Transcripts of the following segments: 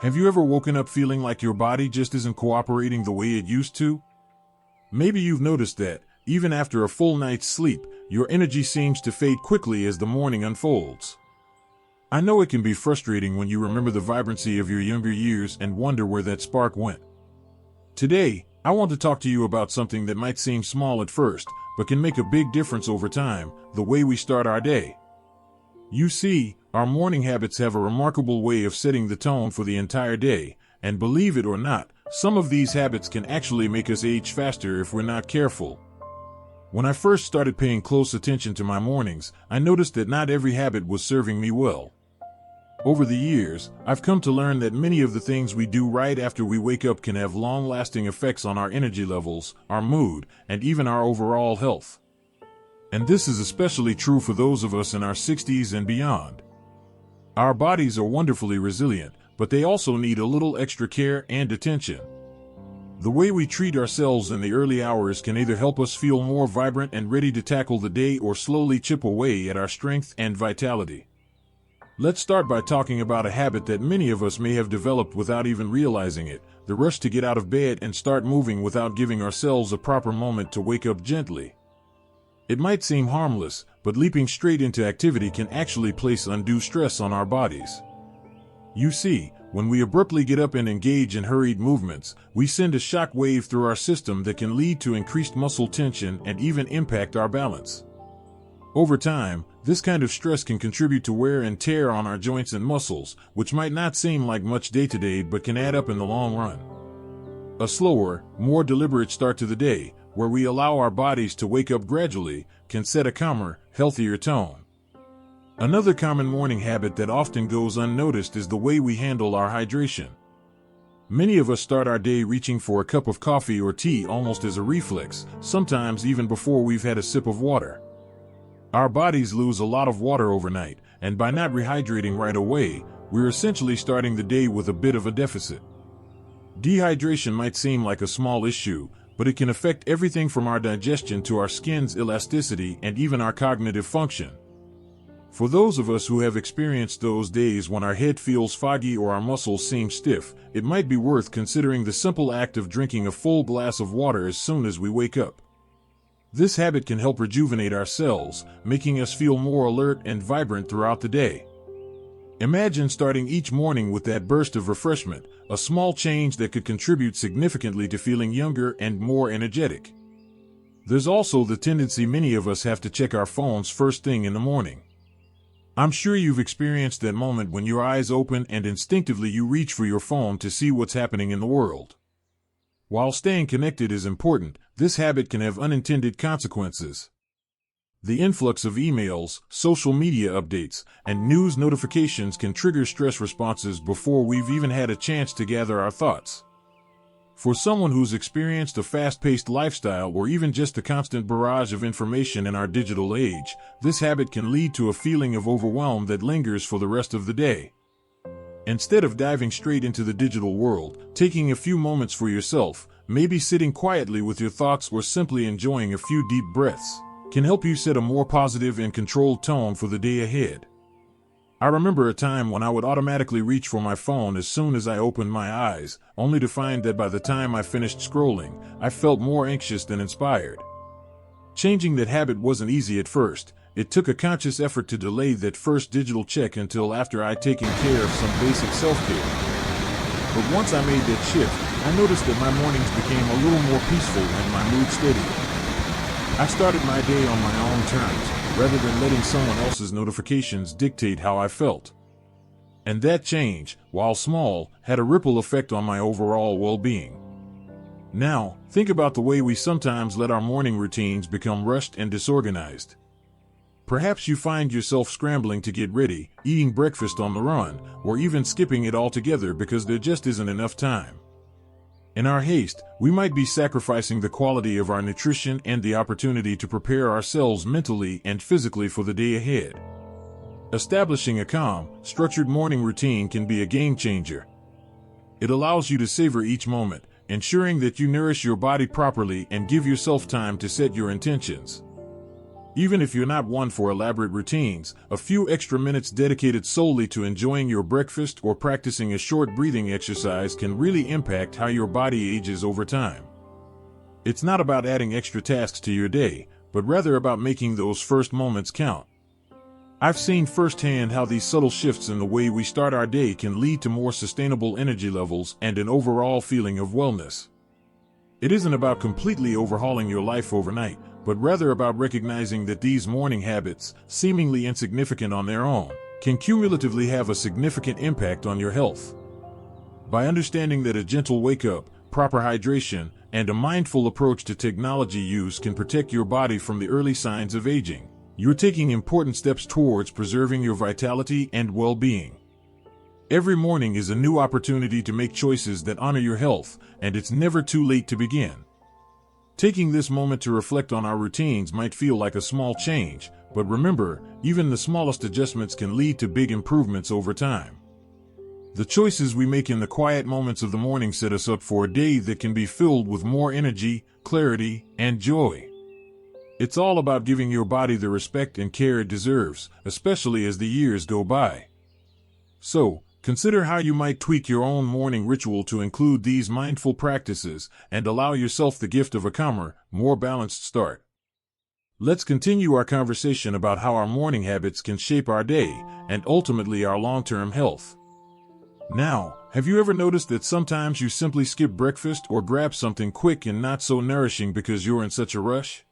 Have you ever woken up feeling like your body just isn't cooperating the way it used to? Maybe you've noticed that, even after a full night's sleep, your energy seems to fade quickly as the morning unfolds. I know it can be frustrating when you remember the vibrancy of your younger years and wonder where that spark went. Today, I want to talk to you about something that might seem small at first, but can make a big difference over time: the way we start our day. You see, our morning habits have a remarkable way of setting the tone for the entire day, and believe it or not, some of these habits can actually make us age faster if we're not careful. When I first started paying close attention to my mornings, I noticed that not every habit was serving me well. Over the years, I've come to learn that many of the things we do right after we wake up can have long-lasting effects on our energy levels, our mood, and even our overall health. And this is especially true for those of us in our 60s and beyond. Our bodies are wonderfully resilient, but they also need a little extra care and attention. The way we treat ourselves in the early hours can either help us feel more vibrant and ready to tackle the day or slowly chip away at our strength and vitality. Let's start by talking about a habit that many of us may have developed without even realizing it: the rush to get out of bed and start moving without giving ourselves a proper moment to wake up gently. It might seem harmless, but leaping straight into activity can actually place undue stress on our bodies. You see, when we abruptly get up and engage in hurried movements, we send a shock wave through our system that can lead to increased muscle tension and even impact our balance. Over time, this kind of stress can contribute to wear and tear on our joints and muscles, which might not seem like much day to day but can add up in the long run. A slower, more deliberate start to the day, where we allow our bodies to wake up gradually, can set a calmer, healthier tone. Another common morning habit that often goes unnoticed is the way we handle our hydration. Many of us start our day reaching for a cup of coffee or tea almost as a reflex, sometimes even before we've had a sip of water. Our bodies lose a lot of water overnight, and by not rehydrating right away, we're essentially starting the day with a bit of a deficit. Dehydration might seem like a small issue, but it can affect everything from our digestion to our skin's elasticity and even our cognitive function. For those of us who have experienced those days when our head feels foggy or our muscles seem stiff, it might be worth considering the simple act of drinking a full glass of water as soon as we wake up. This habit can help rejuvenate our cells, making us feel more alert and vibrant throughout the day. Imagine starting each morning with that burst of refreshment, a small change that could contribute significantly to feeling younger and more energetic. There's also the tendency many of us have to check our phones first thing in the morning. I'm sure you've experienced that moment when your eyes open and instinctively you reach for your phone to see what's happening in the world. While staying connected is important, this habit can have unintended consequences. The influx of emails, social media updates, and news notifications can trigger stress responses before we've even had a chance to gather our thoughts. For someone who's experienced a fast-paced lifestyle or even just the constant barrage of information in our digital age, this habit can lead to a feeling of overwhelm that lingers for the rest of the day. Instead of diving straight into the digital world, taking a few moments for yourself, maybe sitting quietly with your thoughts or simply enjoying a few deep breaths, can help you set a more positive and controlled tone for the day ahead. I remember a time when I would automatically reach for my phone as soon as I opened my eyes, only to find that by the time I finished scrolling, I felt more anxious than inspired. Changing that habit wasn't easy at first. It took a conscious effort to delay that first digital check until after I'd taken care of some basic self-care. But once I made that shift, I noticed that my mornings became a little more peaceful and my mood steadier. I started my day on my own terms, rather than letting someone else's notifications dictate how I felt. And that change, while small, had a ripple effect on my overall well-being. Now, think about the way we sometimes let our morning routines become rushed and disorganized. Perhaps you find yourself scrambling to get ready, eating breakfast on the run, or even skipping it altogether because there just isn't enough time. In our haste, we might be sacrificing the quality of our nutrition and the opportunity to prepare ourselves mentally and physically for the day ahead. Establishing a calm, structured morning routine can be a game changer. It allows you to savor each moment, ensuring that you nourish your body properly and give yourself time to set your intentions. Even if you're not one for elaborate routines, a few extra minutes dedicated solely to enjoying your breakfast or practicing a short breathing exercise can really impact how your body ages over time. It's not about adding extra tasks to your day, but rather about making those first moments count. I've seen firsthand how these subtle shifts in the way we start our day can lead to more sustainable energy levels and an overall feeling of wellness. It isn't about completely overhauling your life overnight, but rather about recognizing that these morning habits, seemingly insignificant on their own, can cumulatively have a significant impact on your health. By understanding that a gentle wake-up, proper hydration, and a mindful approach to technology use can protect your body from the early signs of aging, you're taking important steps towards preserving your vitality and well-being. Every morning is a new opportunity to make choices that honor your health, and it's never too late to begin. Taking this moment to reflect on our routines might feel like a small change, but remember, even the smallest adjustments can lead to big improvements over time. The choices we make in the quiet moments of the morning set us up for a day that can be filled with more energy, clarity, and joy. It's all about giving your body the respect and care it deserves, especially as the years go by. So, consider how you might tweak your own morning ritual to include these mindful practices and allow yourself the gift of a calmer, more balanced start. Let's continue our conversation about how our morning habits can shape our day and ultimately our long-term health. Now, have you ever noticed that sometimes you simply skip breakfast or grab something quick and not so nourishing because you're in such a rush?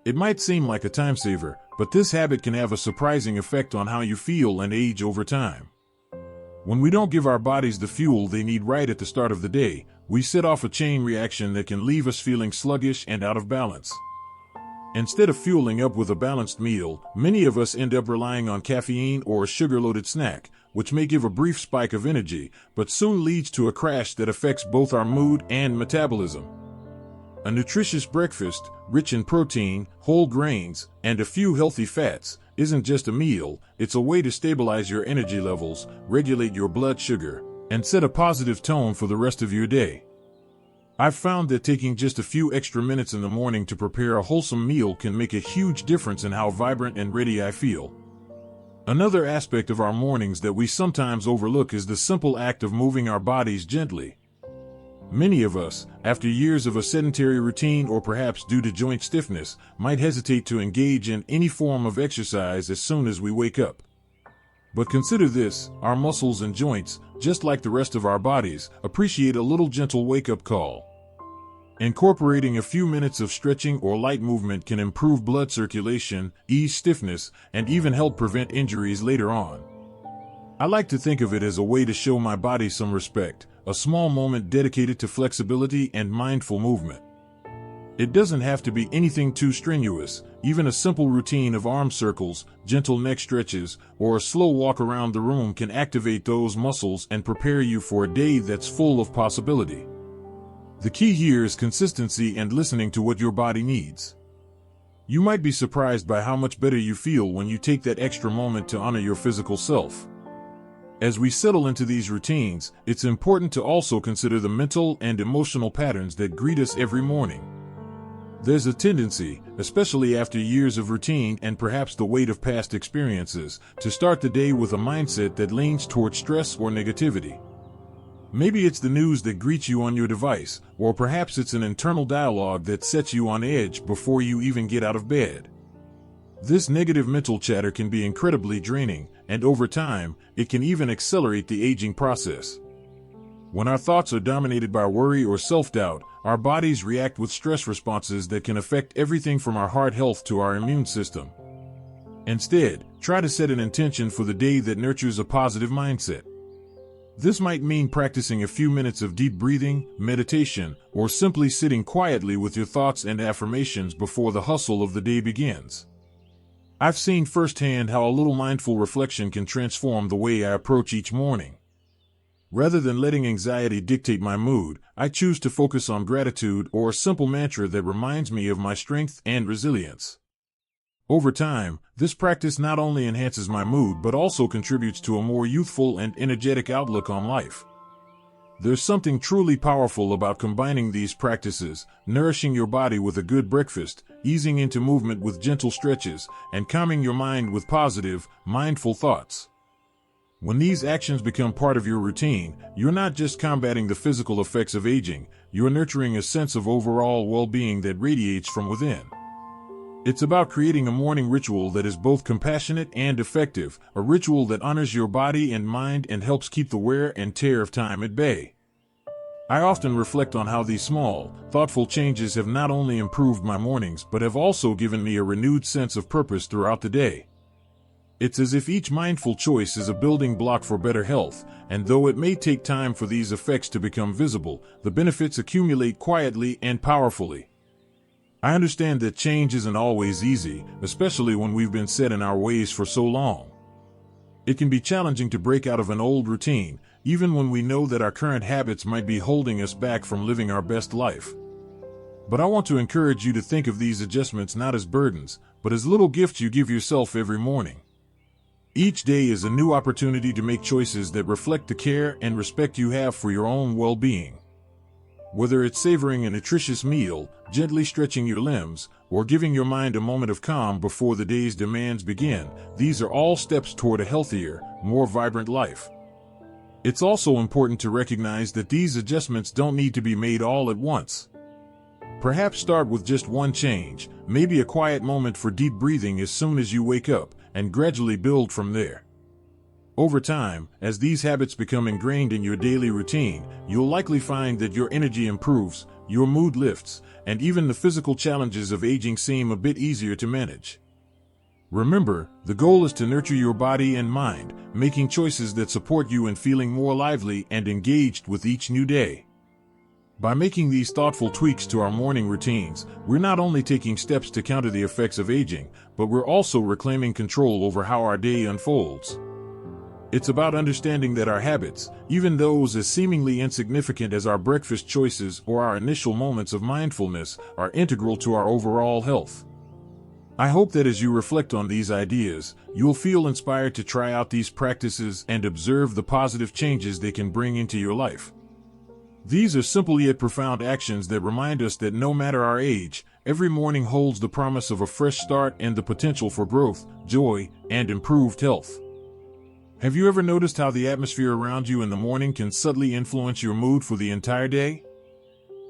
It might seem like a time saver, but this habit can have a surprising effect on how you feel and age over time. When we don't give our bodies the fuel they need right at the start of the day, we set off a chain reaction that can leave us feeling sluggish and out of balance. Instead of fueling up with a balanced meal, many of us end up relying on caffeine or a sugar-loaded snack, which may give a brief spike of energy, but soon leads to a crash that affects both our mood and metabolism. A nutritious breakfast, rich in protein, whole grains, and a few healthy fats, isn't just a meal, it's a way to stabilize your energy levels, regulate your blood sugar, and set a positive tone for the rest of your day. I've found that taking just a few extra minutes in the morning to prepare a wholesome meal can make a huge difference in how vibrant and ready I feel. Another aspect of our mornings that we sometimes overlook is the simple act of moving our bodies gently. Many of us, after years of a sedentary routine or perhaps due to joint stiffness, might hesitate to engage in any form of exercise as soon as we wake up. But consider this, our muscles and joints, just like the rest of our bodies, appreciate a little gentle wake-up call. Incorporating a few minutes of stretching or light movement can improve blood circulation, ease stiffness, and even help prevent injuries later on. I like to think of it as a way to show my body some respect, a small moment dedicated to flexibility and mindful movement. It doesn't have to be anything too strenuous. Even a simple routine of arm circles, gentle neck stretches, or a slow walk around the room can activate those muscles and prepare you for a day that's full of possibility. The key here is consistency and listening to what your body needs. You might be surprised by how much better you feel when you take that extra moment to honor your physical self. As we settle into these routines, it's important to also consider the mental and emotional patterns that greet us every morning. There's a tendency, especially after years of routine and perhaps the weight of past experiences, to start the day with a mindset that leans toward stress or negativity. Maybe it's the news that greets you on your device, or perhaps it's an internal dialogue that sets you on edge before you even get out of bed. This negative mental chatter can be incredibly draining, and over time, it can even accelerate the aging process. When our thoughts are dominated by worry or self-doubt, our bodies react with stress responses that can affect everything from our heart health to our immune system. Instead, try to set an intention for the day that nurtures a positive mindset. This might mean practicing a few minutes of deep breathing, meditation, or simply sitting quietly with your thoughts and affirmations before the hustle of the day begins. I've seen firsthand how a little mindful reflection can transform the way I approach each morning. Rather than letting anxiety dictate my mood, I choose to focus on gratitude or a simple mantra that reminds me of my strength and resilience. Over time, this practice not only enhances my mood but also contributes to a more youthful and energetic outlook on life. There's something truly powerful about combining these practices, nourishing your body with a good breakfast, easing into movement with gentle stretches, and calming your mind with positive, mindful thoughts. When these actions become part of your routine, you're not just combating the physical effects of aging, you're nurturing a sense of overall well-being that radiates from within. It's about creating a morning ritual that is both compassionate and effective, a ritual that honors your body and mind and helps keep the wear and tear of time at bay. I often reflect on how these small, thoughtful changes have not only improved my mornings but have also given me a renewed sense of purpose throughout the day. It's as if each mindful choice is a building block for better health, and though it may take time for these effects to become visible, the benefits accumulate quietly and powerfully. I understand that change isn't always easy, especially when we've been set in our ways for so long. It can be challenging to break out of an old routine, even when we know that our current habits might be holding us back from living our best life. But I want to encourage you to think of these adjustments not as burdens, but as little gifts you give yourself every morning. Each day is a new opportunity to make choices that reflect the care and respect you have for your own well-being. Whether it's savoring a nutritious meal, gently stretching your limbs, or giving your mind a moment of calm before the day's demands begin, these are all steps toward a healthier, more vibrant life. It's also important to recognize that these adjustments don't need to be made all at once. Perhaps start with just one change, maybe a quiet moment for deep breathing as soon as you wake up, and gradually build from there. Over time, as these habits become ingrained in your daily routine, you'll likely find that your energy improves, your mood lifts, and even the physical challenges of aging seem a bit easier to manage. Remember, the goal is to nurture your body and mind, making choices that support you in feeling more lively and engaged with each new day. By making these thoughtful tweaks to our morning routines, we're not only taking steps to counter the effects of aging, but we're also reclaiming control over how our day unfolds. It's about understanding that our habits, even those as seemingly insignificant as our breakfast choices or our initial moments of mindfulness, are integral to our overall health. I hope that as you reflect on these ideas, you'll feel inspired to try out these practices and observe the positive changes they can bring into your life. These are simple yet profound actions that remind us that no matter our age, every morning holds the promise of a fresh start and the potential for growth, joy, and improved health. Have you ever noticed how the atmosphere around you in the morning can subtly influence your mood for the entire day?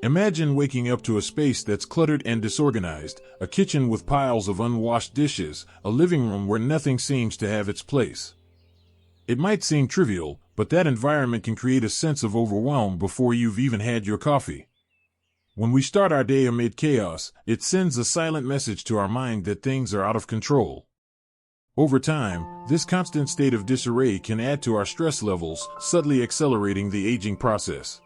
Imagine waking up to a space that's cluttered and disorganized, a kitchen with piles of unwashed dishes, a living room where nothing seems to have its place. It might seem trivial, but that environment can create a sense of overwhelm before you've even had your coffee. When we start our day amid chaos, it sends a silent message to our mind that things are out of control. Over time, this constant state of disarray can add to our stress levels, subtly accelerating the aging process.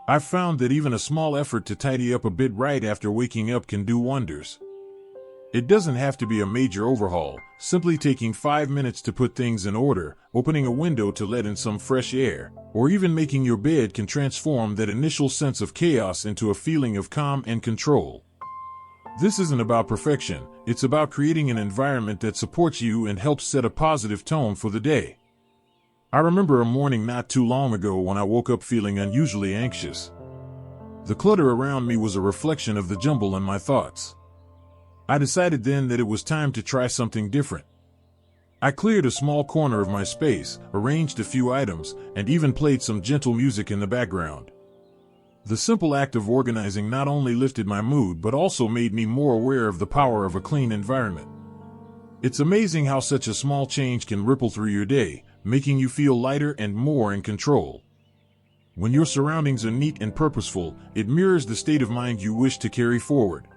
I've found that even a small effort to tidy up a bit right after waking up can do wonders. It doesn't have to be a major overhaul, simply taking 5 minutes to put things in order, opening a window to let in some fresh air, or even making your bed can transform that initial sense of chaos into a feeling of calm and control. This isn't about perfection, it's about creating an environment that supports you and helps set a positive tone for the day. I remember a morning not too long ago when I woke up feeling unusually anxious. The clutter around me was a reflection of the jumble in my thoughts. I decided then that it was time to try something different. I cleared a small corner of my space, arranged a few items, and even played some gentle music in the background. The simple act of organizing not only lifted my mood but also made me more aware of the power of a clean environment. It's amazing how such a small change can ripple through your day, making you feel lighter and more in control. When your surroundings are neat and purposeful, it mirrors the state of mind you wish to carry forward.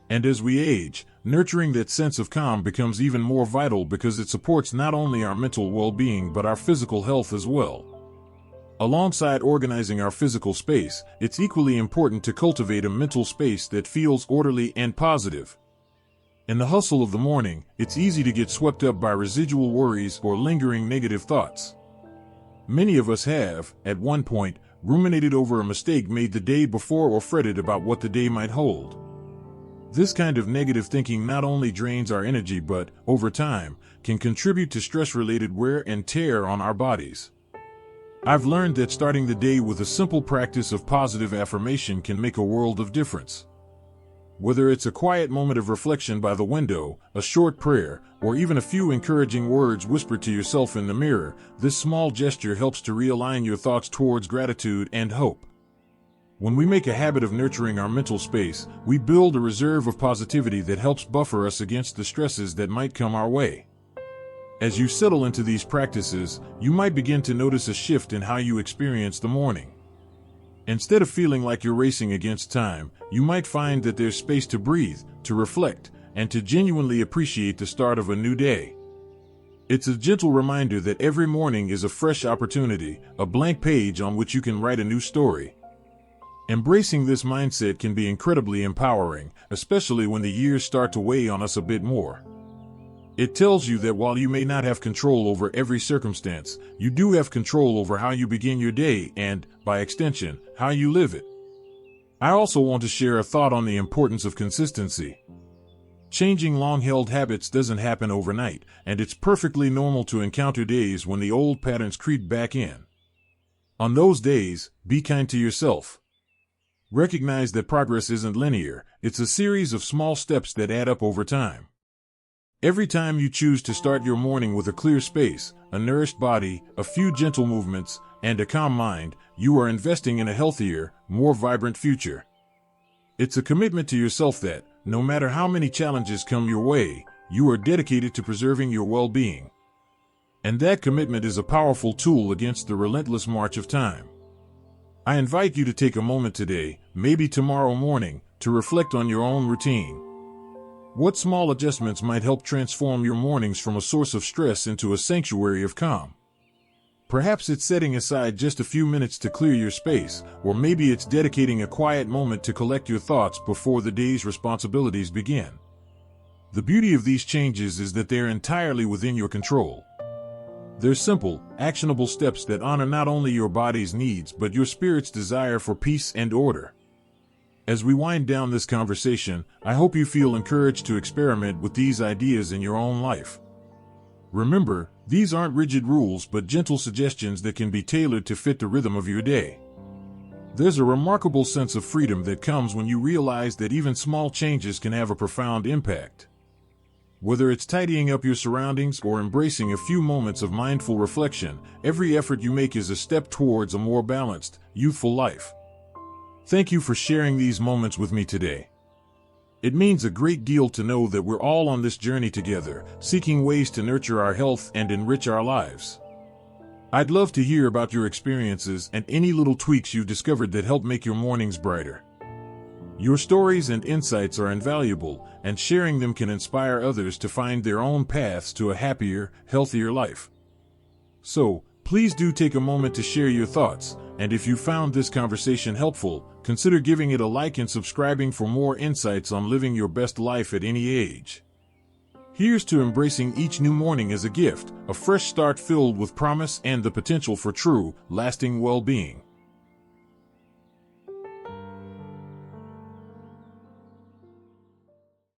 And as we age, nurturing that sense of calm becomes even more vital because it supports not only our mental well-being but our physical health as well. Alongside organizing our physical space, it's equally important to cultivate a mental space that feels orderly and positive. In the hustle of the morning, it's easy to get swept up by residual worries or lingering negative thoughts. Many of us have, at one point, ruminated over a mistake made the day before or fretted about what the day might hold. This kind of negative thinking not only drains our energy but, over time, can contribute to stress-related wear and tear on our bodies. I've learned that starting the day with a simple practice of positive affirmation can make a world of difference. Whether it's a quiet moment of reflection by the window, a short prayer, or even a few encouraging words whispered to yourself in the mirror, this small gesture helps to realign your thoughts towards gratitude and hope. When we make a habit of nurturing our mental space, we build a reserve of positivity that helps buffer us against the stresses that might come our way. As you settle into these practices, you might begin to notice a shift in how you experience the morning. Instead of feeling like you're racing against time, you might find that there's space to breathe, to reflect, and to genuinely appreciate the start of a new day. It's a gentle reminder that every morning is a fresh opportunity, a blank page on which you can write a new story. Embracing this mindset can be incredibly empowering, especially when the years start to weigh on us a bit more. It tells you that while you may not have control over every circumstance, you do have control over how you begin your day and, by extension, how you live it. I also want to share a thought on the importance of consistency. Changing long-held habits doesn't happen overnight, and it's perfectly normal to encounter days when the old patterns creep back in. On those days, be kind to yourself. Recognize that progress isn't linear, it's a series of small steps that add up over time. Every time you choose to start your morning with a clear space, a nourished body, a few gentle movements, and a calm mind, you are investing in a healthier, more vibrant future. It's a commitment to yourself that, no matter how many challenges come your way, you are dedicated to preserving your well-being. And that commitment is a powerful tool against the relentless march of time. I invite you to take a moment today, maybe tomorrow morning, to reflect on your own routine. What small adjustments might help transform your mornings from a source of stress into a sanctuary of calm? Perhaps it's setting aside just a few minutes to clear your space, or maybe it's dedicating a quiet moment to collect your thoughts before the day's responsibilities begin. The beauty of these changes is that they're entirely within your control. They're simple, actionable steps that honor not only your body's needs but your spirit's desire for peace and order. As we wind down this conversation, I hope you feel encouraged to experiment with these ideas in your own life. Remember, these aren't rigid rules but gentle suggestions that can be tailored to fit the rhythm of your day. There's a remarkable sense of freedom that comes when you realize that even small changes can have a profound impact. Whether it's tidying up your surroundings or embracing a few moments of mindful reflection, every effort you make is a step towards a more balanced, youthful life. Thank you for sharing these moments with me today. It means a great deal to know that we're all on this journey together, seeking ways to nurture our health and enrich our lives. I'd love to hear about your experiences and any little tweaks you've discovered that help make your mornings brighter. Your stories and insights are invaluable, and sharing them can inspire others to find their own paths to a happier, healthier life. So, please do take a moment to share your thoughts, and if you found this conversation helpful, consider giving it a like and subscribing for more insights on living your best life at any age. Here's to embracing each new morning as a gift, a fresh start filled with promise and the potential for true, lasting well-being.